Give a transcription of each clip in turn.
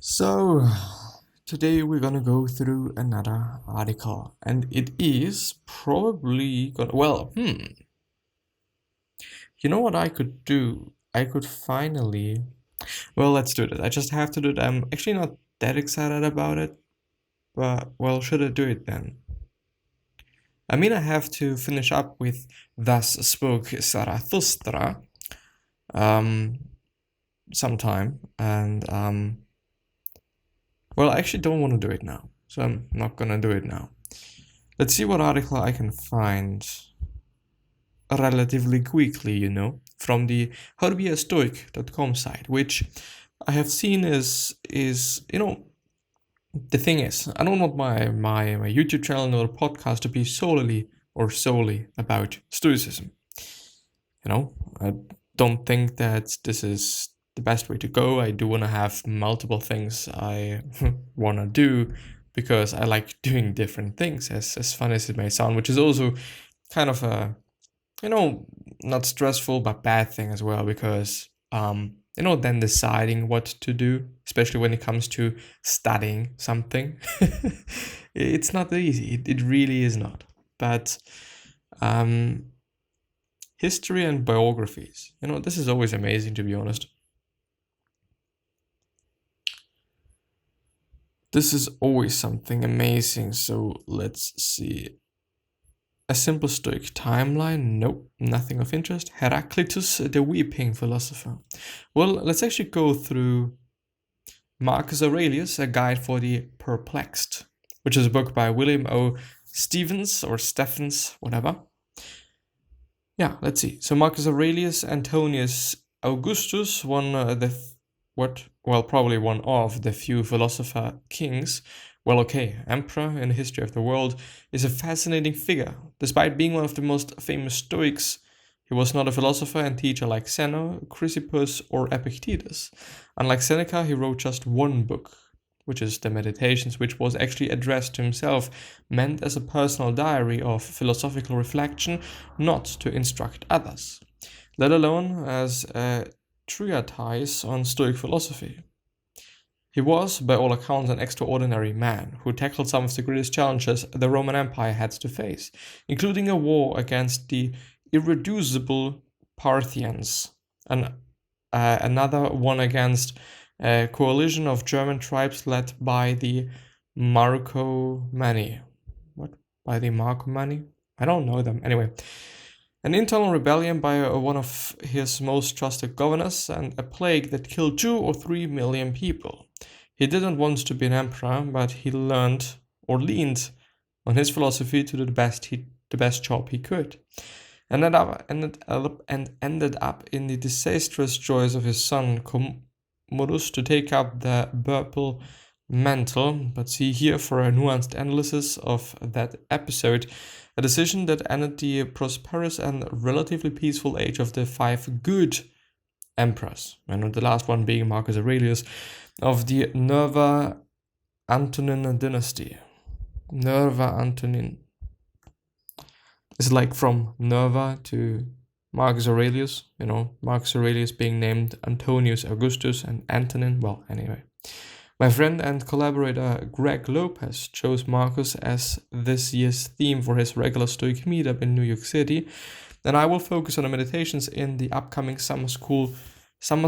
So, today we're gonna go through another article, and it is probably gonna. You know what I could do? I could finally. Well, let's do it. I just have to do it. I'm actually not that excited about it, but well, should I do it then? I mean, I have to finish up with Thus Spoke Zarathustra sometime, and well, I actually don't want to do it now, so I'm not gonna do it now. Let's see what article I can find relatively quickly, from the howtobeastoic.com site, which I have seen is the thing is, I don't want my YouTube channel or podcast to be solely about Stoicism. I don't think that this is the best way to go. I do want to have multiple things I want to do because I like doing different things, as fun as it may sound, which is also kind of a, not stressful, but bad thing as well, because, then deciding what to do, especially when it comes to studying something, it's not easy. It really is not. But history and biographies, this is always amazing, to be honest. This is always something amazing. So let's see. A simple Stoic timeline? Nope, nothing of interest. Heraclitus, the weeping philosopher. Well, let's actually go through Marcus Aurelius, A Guide for the Perplexed, which is a book by William O. Stephens, whatever. Yeah, let's see. So Marcus Aurelius Antonius Augustus, probably one of the few philosopher kings. Emperor in the history of the world, is a fascinating figure. Despite being one of the most famous Stoics, he was not a philosopher and teacher like Zeno, Chrysippus, or Epictetus. Unlike Seneca, he wrote just one book, which is the Meditations, which was actually addressed to himself, meant as a personal diary of philosophical reflection, not to instruct others, let alone as a treatise on Stoic philosophy. He was, by all accounts, an extraordinary man who tackled some of the greatest challenges the Roman Empire had to face, including a war against the irreducible Parthians, and another one against a coalition of German tribes led by the Marcomanni. What? By the Marcomanni? I don't know them. Anyway, an internal rebellion by one of his most trusted governors, and a plague that killed 2 or 3 million people. He didn't want to be an emperor, but he leaned on his philosophy to do the best job he could, and ended up in the disastrous choice of his son Commodus to take up the purple mantle. But see here for a nuanced analysis of that episode, a decision that ended the prosperous and relatively peaceful age of the 5 good emperors, and the last one being Marcus Aurelius, of the Nerva Antonine dynasty. Nerva Antonine. It's like from Nerva to Marcus Aurelius, Marcus Aurelius being named Antonius Augustus and Antonin. Well, anyway. My friend and collaborator Greg Lopez chose Marcus as this year's theme for his regular Stoic meetup in New York City, and I will focus on the meditations in the upcoming summer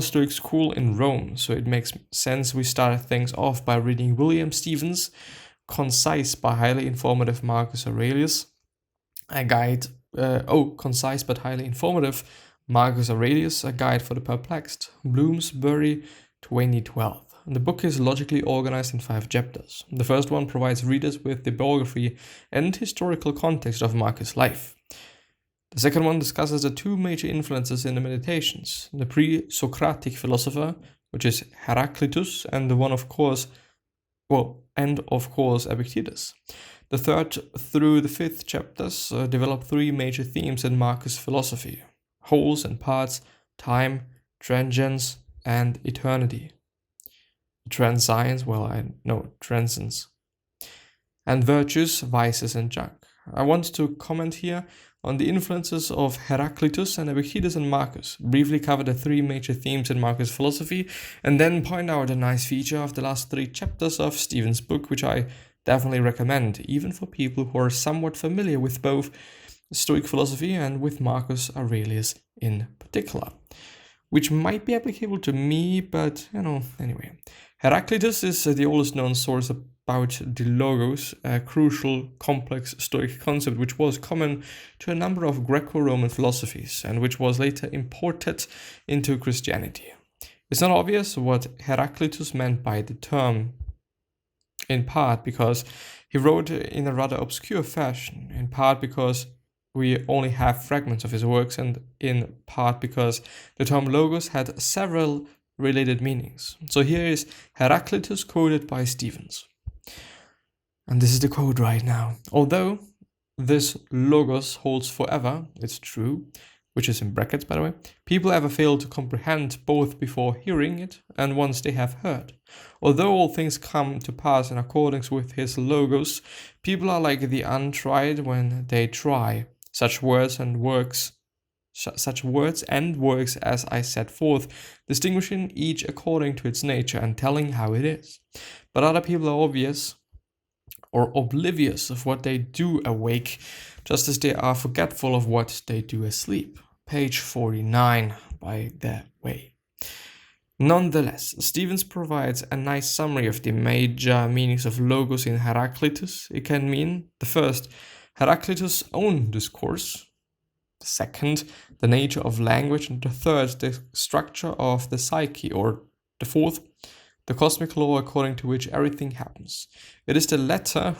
Stoic school in Rome. So it makes sense we started things off by reading William Stephens' Concise but highly informative Marcus Aurelius, Concise but highly informative Marcus Aurelius, A Guide for the Perplexed, Bloomsbury, 2012. The book is logically organized in 5 chapters. The first one provides readers with the biography and historical context of Marcus' life. The second one discusses the 2 major influences in the Meditations, the pre-Socratic philosopher, which is Heraclitus, and of course Epictetus. The third through the 5th chapters develop 3 major themes in Marcus' philosophy: wholes and parts, time, transience, and eternity. Transience, transience. And virtues, vices, and junk. I want to comment here on the influences of Heraclitus and Epictetus and Marcus, briefly cover the three major themes in Marcus' philosophy, and then point out a nice feature of the last 3 chapters of Stephen's book, which I definitely recommend, even for people who are somewhat familiar with both Stoic philosophy and with Marcus Aurelius in particular, which might be applicable to me, but anyway. Heraclitus is the oldest known source about the Logos, a crucial, complex Stoic concept which was common to a number of Greco-Roman philosophies and which was later imported into Christianity. It's not obvious what Heraclitus meant by the term, in part because he wrote in a rather obscure fashion, in part because we only have fragments of his works, and in part because the term logos had several related meanings. So here is Heraclitus quoted by Stephens. And this is the quote right now. Although this logos holds forever, it's true, which is in brackets by the way, people ever fail to comprehend both before hearing it and once they have heard. Although all things come to pass in accordance with his logos, people are like the untried when they try. Such words and works as I set forth, distinguishing each according to its nature and telling how it is. But other people are obvious or oblivious of what they do awake, just as they are forgetful of what they do asleep. Page 49, by the way. Nonetheless, Stephens provides a nice summary of the major meanings of logos in Heraclitus. It can mean, the first, Heraclitus' own discourse, the second, the nature of language, and the third, the structure of the psyche, or the fourth, the cosmic law according to which everything happens. It is the latter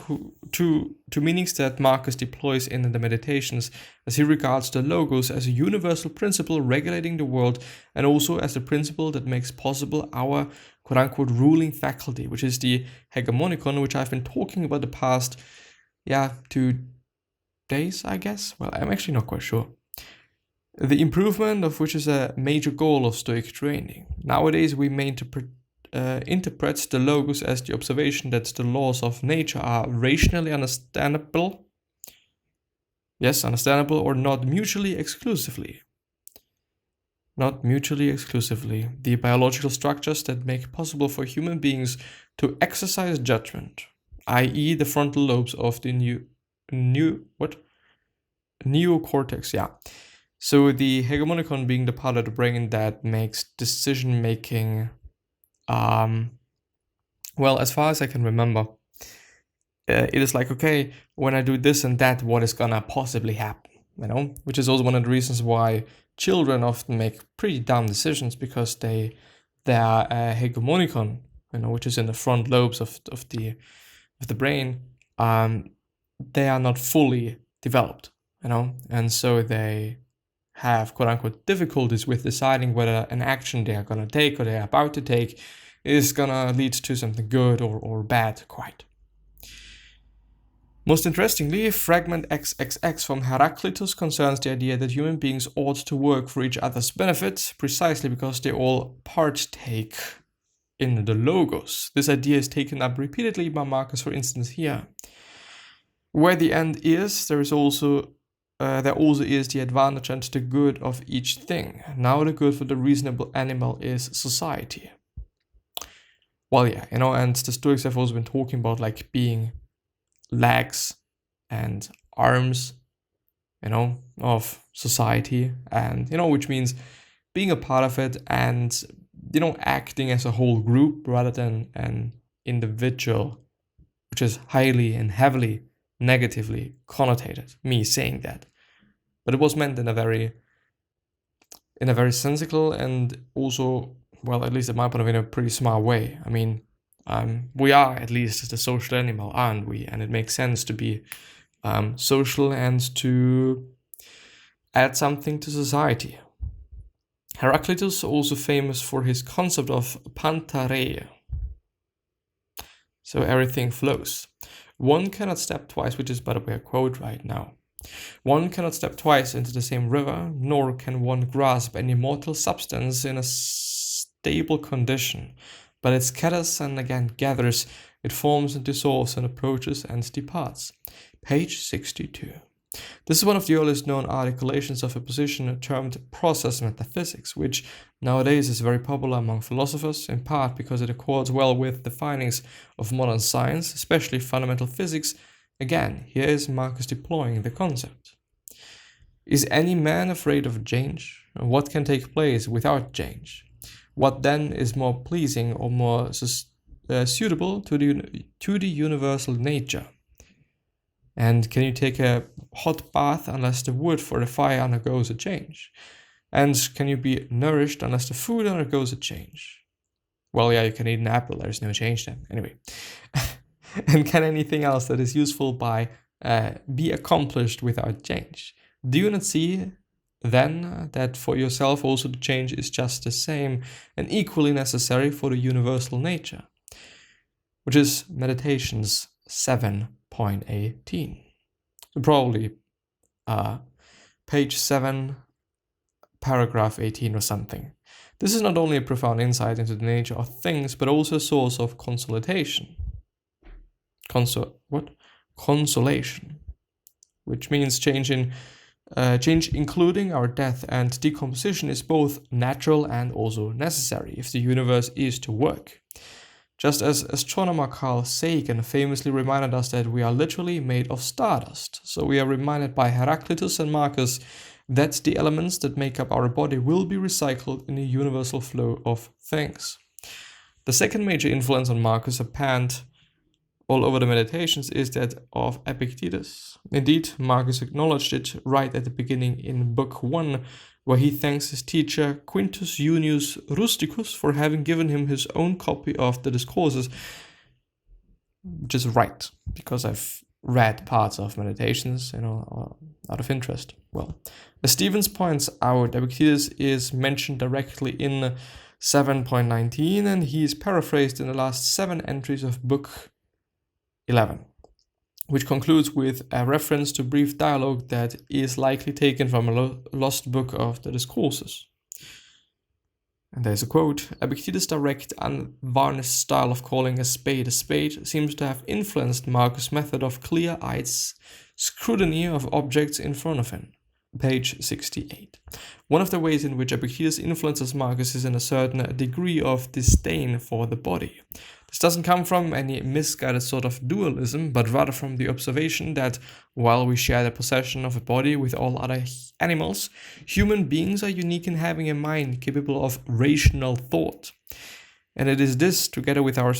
to meanings that Marcus deploys in the Meditations, as he regards the logos as a universal principle regulating the world, and also as the principle that makes possible our quote-unquote ruling faculty, which is the hegemonikon, which I've been talking about the past 2 days, I guess? Well, I'm actually not quite sure. The improvement of which is a major goal of Stoic training. Nowadays, we may interpret the logos as the observation that the laws of nature are rationally understandable, or not mutually exclusively. The biological structures that make possible for human beings to exercise judgment, i.e. the frontal lobes of the neocortex, So the hegemonikon being the part of the brain that makes decision making, as far as I can remember, it is like, okay, when I do this and that, what is gonna possibly happen, Which is also one of the reasons why children often make pretty dumb decisions, because their hegemonikon, which is in the front lobes of the brain, they are not fully developed, and so they have quote-unquote difficulties with deciding whether an action they are going to take or they are about to take is going to lead to something good or bad, quite. Most interestingly, fragment XXX from Heraclitus concerns the idea that human beings ought to work for each other's benefit, precisely because they all partake in the logos. This idea is taken up repeatedly by Marcus, for instance, here. Where the end is, there also is the advantage and the good of each thing. Now the good for the reasonable animal is society. And the Stoics have also been talking about like being legs and arms, of society, and which means being a part of it and acting as a whole group rather than an individual, which is highly and heavily negatively connotated, me saying that. But it was meant in a very sensical and also, at least at my point of view, in a pretty smart way. I mean, we are at least the social animal, aren't we? And it makes sense to be social and to add something to society. Heraclitus also famous for his concept of pantarei. So everything flows. One cannot step twice, which is, by the way, a quote right now. One cannot step twice into the same river, nor can one grasp any mortal substance in a stable condition, but it scatters and again gathers, it forms and dissolves and approaches and departs. Page 62. This is one of the earliest known articulations of a position termed process metaphysics, which nowadays is very popular among philosophers, in part because it accords well with the findings of modern science, especially fundamental physics. Again, here is Marcus deploying the concept. Is any man afraid of change? What can take place without change? What then is more pleasing or more suitable to the universal nature? And can you take a hot bath unless the wood for the fire undergoes a change? And can you be nourished unless the food undergoes a change? Well, yeah, you can eat an apple, there's no change then. Anyway. And can anything else that is useful be accomplished without change? Do you not see then that for yourself also the change is just the same and equally necessary for the universal nature? Which is Meditations 7.18. So probably page 7, paragraph 18 or something. This is not only a profound insight into the nature of things, but also a source of consolation. Consolation, which means change including our death and decomposition is both natural and also necessary if the universe is to work. Just as astronomer Carl Sagan famously reminded us that we are literally made of stardust, so we are reminded by Heraclitus and Marcus that the elements that make up our body will be recycled in the universal flow of things. The second major influence on Marcus apparent all over the Meditations is that of Epictetus. Indeed, Marcus acknowledged it right at the beginning in Book 1, where he thanks his teacher Quintus Junius Rusticus for having given him his own copy of the Discourses, which is right, because I've read parts of Meditations, out of interest. Well, as Stevens points out, Epictetus is mentioned directly in 7.19, and he is paraphrased in the last 7 entries of Book 11, which concludes with a reference to brief dialogue that is likely taken from a lost book of the Discourses. And there's a quote: Epictetus' direct, unvarnished style of calling a spade seems to have influenced Marcus' method of clear-eyed scrutiny of objects in front of him. Page 68. One of the ways in which Epictetus influences Marcus is in a certain degree of disdain for the body. This doesn't come from any misguided sort of dualism, but rather from the observation that while we share the possession of a body with all other animals, human beings are unique in having a mind capable of rational thought. And it is this, together with our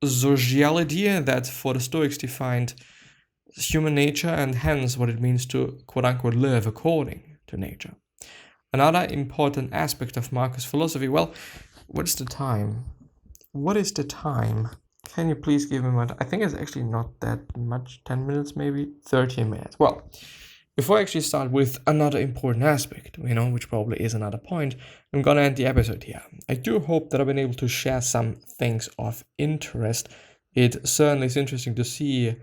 sociality, that for the Stoics defined human nature and hence what it means to quote-unquote live according to nature. Another important aspect of Marcus' philosophy, well, what's the time? What is the time? Can you please give me I think it's actually not that much, 10 minutes maybe, 13 minutes. Well, before I actually start with another important aspect, which probably is another point, I'm gonna end the episode here. I do hope that I've been able to share some things of interest. It certainly is interesting to see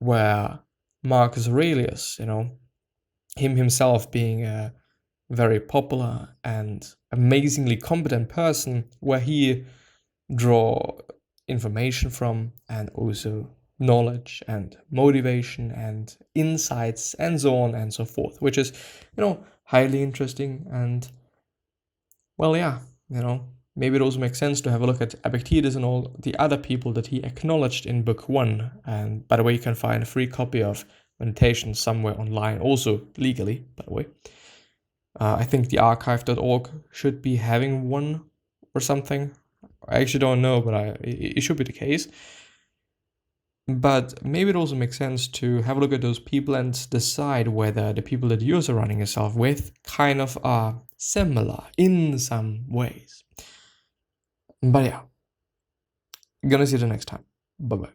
where Marcus Aurelius, him himself being a very popular and amazingly competent person, where he draw information from and also knowledge and motivation and insights and so on and so forth, which is, highly interesting. And well, yeah, maybe it also makes sense to have a look at Epictetus and all the other people that he acknowledged in Book 1. And by the way, you can find a free copy of Meditations somewhere online, also legally, by the way. I think the archive.org should be having one or something. I actually don't know, but it should be the case. But maybe it also makes sense to have a look at those people and decide whether the people that you're surrounding yourself with kind of are similar in some ways. But yeah, I'm gonna see you the next time. Bye-bye.